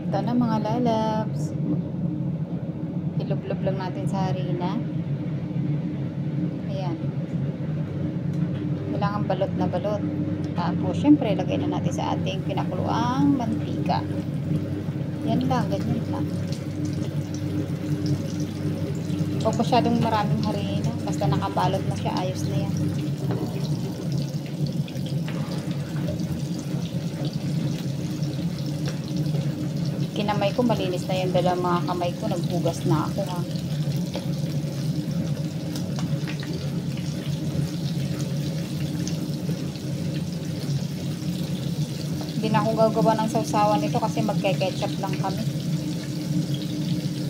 Ito na mga lalabs. Ilublob lang natin sa harina. Ayan. Kailangan balot na balot. Tapos, syempre, lagay na natin sa ating pinakuluang mantika. Yan lang, ganyan lang. Huwag masyadong maraming harina. Basta nakabalot na siya, ayos na yan. Kinamay ko, malinis na yung dalawang mga kamay ko. Naghugas na ako, ha. Hindi na ako gagawa ng sausawan nito kasi magke-ketchup lang kami.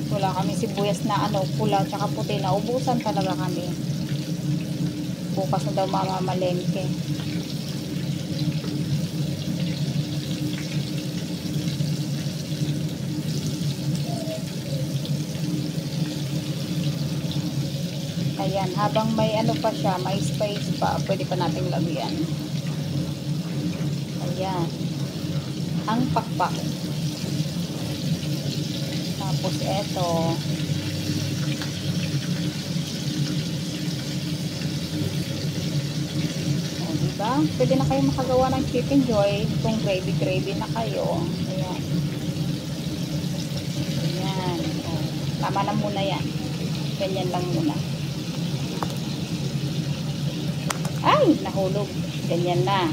Wala kami sibuyas na pula tsaka puti. Naubusan talaga kami. Bukas na daw mamamalengke. Ayan, habang may pa siya, may spice pa, pwede pa nating lagyan. Ayan. Ang pakpak. Tapos eto. O, diba? Pwede na kayo makagawa ng chicken joy kung gravy na kayo. Ayan. Ayan. O, tama na muna yan. Ganyan lang muna. Ay, nahulog. Ganyan na.